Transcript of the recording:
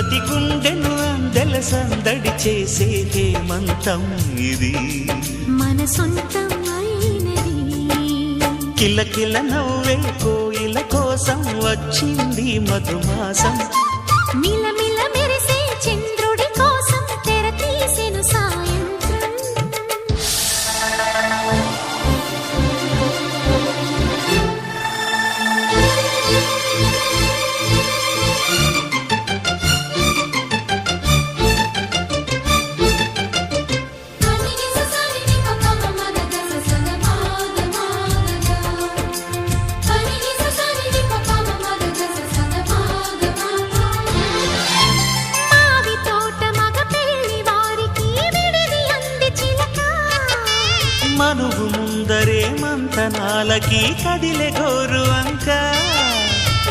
ప్రతి గుండెను అందెల సందడి చేసే హేమంతం ఇది మన సొంతం అయినది కిలకిల నవ్వే కోయిల కోసం వచ్చింది మధుమాసం మిలమిల మెరిసే చంద్రుడి కోసం తెర తీసెను సాయంత్రం మనువు ముందరే మంతనాలకి కదిలే గోరు అంక